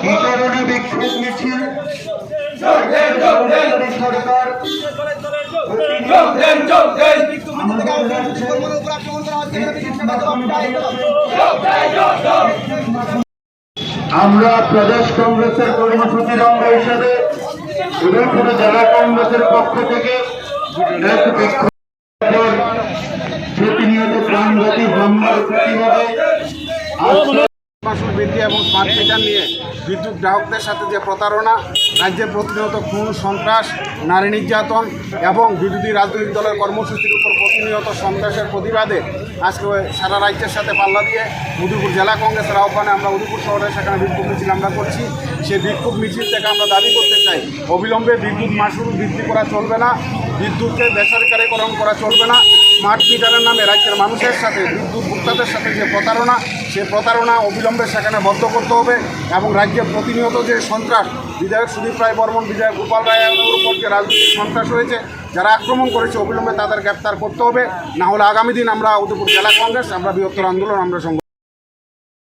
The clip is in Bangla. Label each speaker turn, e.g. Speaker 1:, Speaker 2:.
Speaker 1: কি কারণে বিক্ষোভ মিছিল? সরকার আমরা প্রদেশ কংগ্রেসের কর্মসূচির অঙ্গ হিসেবে উদয়পুর জেলা কংগ্রেসের পক্ষ থেকে এক বিক্ষোভ প্রতিনিয়ত প্রাণঘাতী হামলার প্রতিবাদে
Speaker 2: মাসুল বৃদ্ধি এবং স্মার্ট মিটার নিয়ে বিদ্যুৎ গ্রাহকদের সাথে যে প্রতারণা, রাজ্যে প্রতিনিয়ত খুন, সন্ত্রাস, নারী নির্যাতন এবং বিরোধী রাজনৈতিক দলের কর্মসূচির উপর প্রতিনিয়ত সন্ত্রাসের প্রতিবাদে আজকে সারা রাজ্যের সাথে পাল্লা দিয়ে উদয়পুর জেলা কংগ্রেসের আহ্বানে আমরা উদয়পুর শহরে সেখানে বিক্ষোভ মিছিল আমরা করছি। সেই বিক্ষোভ মিছিল থেকে আমরা দাবি করতে চাই, অবিলম্বে বিদ্যুৎ মাসুল বৃদ্ধি করা চলবে না, বিদ্যুৎকে বেসরকারিকরণ করা চলবে না। স্মার্ট মিটারের নামে রাজ্যের মানুষের সাথে, বিদ্যুৎ ভোক্তাদের সাথে যে প্রতারণা, সেই প্রতারণা অবিলম্বে সেখানে বন্ধ করতে হবে এবং রাজ্যের প্রতিনিয়ত যে সন্ত্রাস, বিধায়ক সুদীপ রায় বর্মন, বিধায়ক গোপাল রায়ের উপর যে রাজনৈতিক সন্ত্রাস হয়েছে, যারা আক্রমণ করেছে, অবিলম্বে তাদের গ্রেপ্তার করতে হবে। না হলে আগামী দিন আমরা উদয়পুর জেলা কংগ্রেস আমরা বৃহত্তর আন্দোলন আমরা